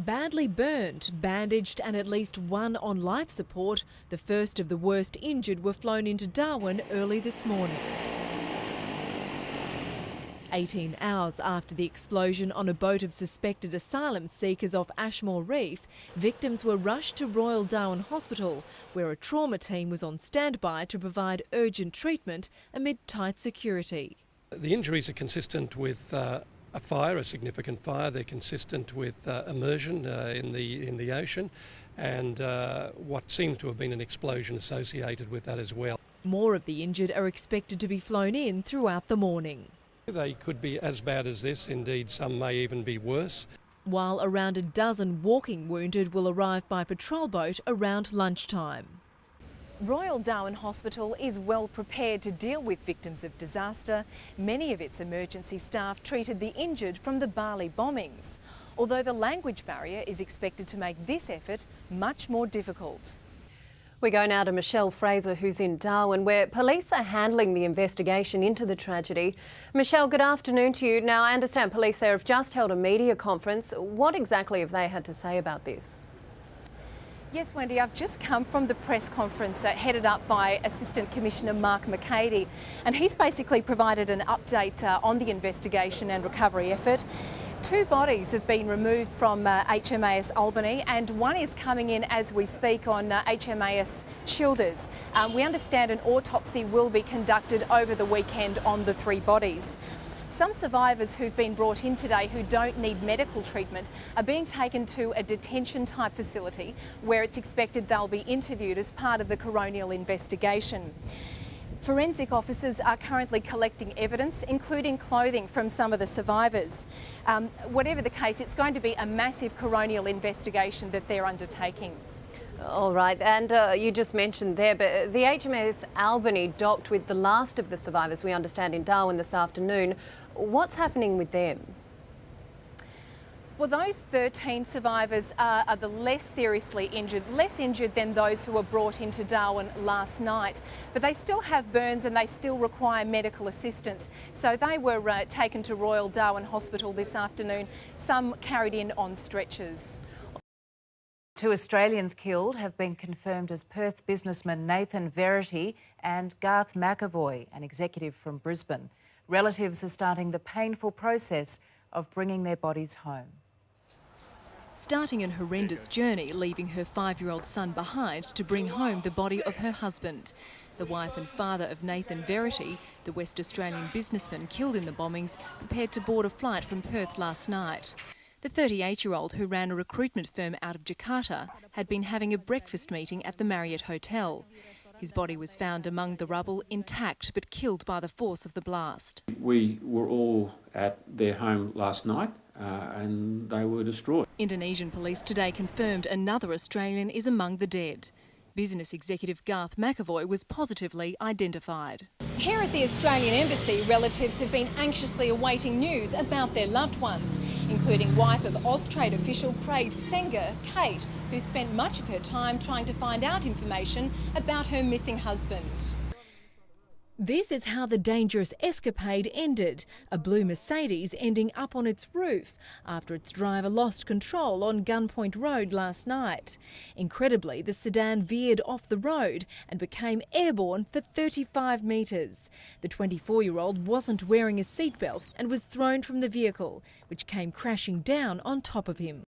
Badly burnt, bandaged and at least one on life support, the first of the worst injured were flown into Darwin early this morning. 18 hours after the explosion on a boat of suspected asylum seekers off Ashmore Reef, victims were rushed to Royal Darwin Hospital, where a trauma team was on standby to provide urgent treatment amid tight security. The injuries are consistent with a fire, a significant fire. They're consistent with immersion in the ocean, and what seems to have been an explosion associated with that as well. More of the injured are expected to be flown in throughout the morning. They could be as bad as this, indeed some may even be worse. While around a dozen walking wounded will arrive by patrol boat around lunchtime. Royal Darwin Hospital is well prepared to deal with victims of disaster. Many of its emergency staff treated the injured from the Bali bombings, although the language barrier is expected to make this effort much more difficult. We go now to Michelle Fraser, who's in Darwin, where police are handling the investigation into the tragedy. Michelle, good afternoon to you. Now, I understand police there have just held a media conference. What exactly have they had to say about this? Yes, Wendy, I've just come from the press conference headed up by Assistant Commissioner Mark McCady, and he's basically provided an update on the investigation and recovery effort. 2 bodies have been removed from HMAS Albany, and one is coming in as we speak on HMAS Childers. We understand an autopsy will be conducted over the weekend on the 3 bodies. Some survivors who've been brought in today who don't need medical treatment are being taken to a detention-type facility where it's expected they'll be interviewed as part of the coronial investigation. Forensic officers are currently collecting evidence, including clothing from some of the survivors. Whatever the case, it's going to be a massive coronial investigation that they're undertaking. All right, and you just mentioned there, but the HMAS Albany docked with the last of the survivors, we understand, in Darwin this afternoon. What's happening with them? Well, those 13 survivors are the less seriously injured, less injured than those who were brought into Darwin last night. But they still have burns and they still require medical assistance. So they were taken to Royal Darwin Hospital this afternoon, some carried in on stretchers. 2 Australians killed have been confirmed as Perth businessman Nathan Verity and Garth McAvoy, an executive from Brisbane. Relatives are starting the painful process of bringing their bodies home. Starting an horrendous journey, leaving her 5-year-old son behind to bring home the body of her husband. The wife and father of Nathan Verity, the West Australian businessman killed in the bombings, prepared to board a flight from Perth last night. The 38-year-old, who ran a recruitment firm out of Jakarta, had been having a breakfast meeting at the Marriott Hotel. His body was found among the rubble, intact but killed by the force of the blast. We were all at their home last night and they were destroyed. Indonesian police today confirmed another Australian is among the dead. Business executive Garth McAvoy was positively identified. Here at the Australian Embassy, relatives have been anxiously awaiting news about their loved ones, including wife of Austrade official Craig Senger, Kate, who spent much of her time trying to find out information about her missing husband. This is how the dangerous escapade ended, a blue Mercedes ending up on its roof after its driver lost control on Gunpoint Road last night. Incredibly, the sedan veered off the road and became airborne for 35 metres. The 24-year-old wasn't wearing a seatbelt and was thrown from the vehicle, which came crashing down on top of him.